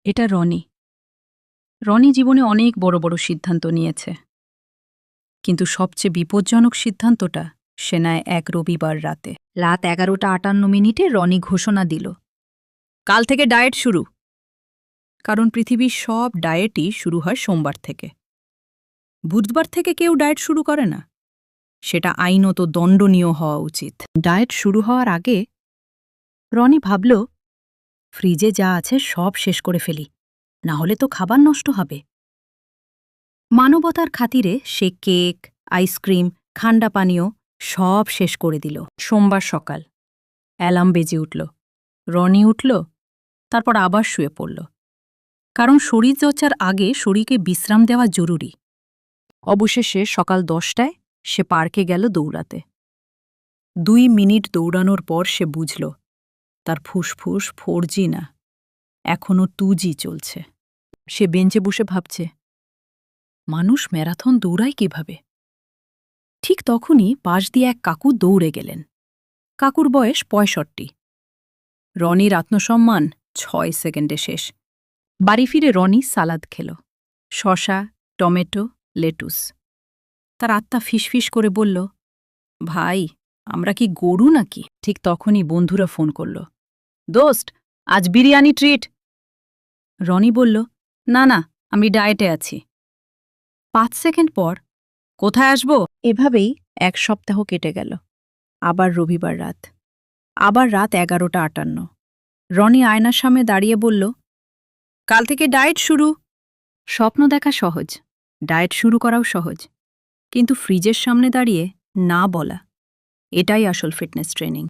এটা রনি। রনি জীবনে অনেক বড় বড় সিদ্ধান্ত নিয়েছে, কিন্তু সবচেয়ে বিপজ্জনক সিদ্ধান্তটা সে নেয় এক রবিবার রাতে। রাত 11:58 রনি ঘোষণা দিল, কাল থেকে ডায়েট শুরু। কারণ পৃথিবীর সব ডায়েটই শুরু হয় সোমবার থেকে। বুধবার থেকে কেউ ডায়েট শুরু করে না, সেটা আইনত দণ্ডনীয় হওয়া উচিত। ডায়েট শুরু হওয়ার আগে রনি ভাবল, ফ্রিজে যা আছে সব শেষ করে ফেলি, না হলে তো খাবার নষ্ট হবে। মানবতার খাতিরে সে কেক, আইসক্রিম, ঠান্ডা পানীয় সব শেষ করে দিল। সোমবার সকাল অ্যালার্ম বেজে উঠল। রনি উঠল, তারপর আবার শুয়ে পড়ল। কারণ শরীরচর্চার আগে শরীরকে বিশ্রাম দেওয়া জরুরি। অবশেষে সকাল 10টায় সে পার্কে গেল দৌড়াতে। 2 মিনিট দৌড়ানোর পর সে বুঝল, তার ফুসফুস 4G না, এখনও 2G চলছে। সে বেঞ্চে বসে ভাবছে, মানুষ ম্যারাথন দৌড়ায় কিভাবে? ঠিক তখনই পাশ দিয়ে এক কাকু দৌড়ে গেলেন। কাকুর বয়স 65। রনির আত্মসম্মান 6 সেকেন্ডে শেষ। বাড়ি ফিরে রনি সালাদ খেল, শসা, টমেটো, লেটুস। তার আত্মা ফিসফিস করে বলল, ভাই, আমরা কি গরু নাকি? ঠিক তখনই বন্ধুরা ফোন করল, দোস্ত, আজ বিরিয়ানি ট্রিট। রনি বলল, না না, আমি ডায়েটে আছি। 5 সেকেন্ড পর, কোথায় আসব? এভাবেই 1 সপ্তাহ কেটে গেল। আবার রবিবার রাত, আবার রাত 11:58। রনি আয়নার সামনে দাঁড়িয়ে বলল, কাল থেকে ডায়েট শুরু। স্বপ্ন দেখা সহজ, ডায়েট শুরু করাও সহজ, কিন্তু ফ্রিজের সামনে দাঁড়িয়ে না বলা, এটাই আসল ফিটনেস ট্রেনিং।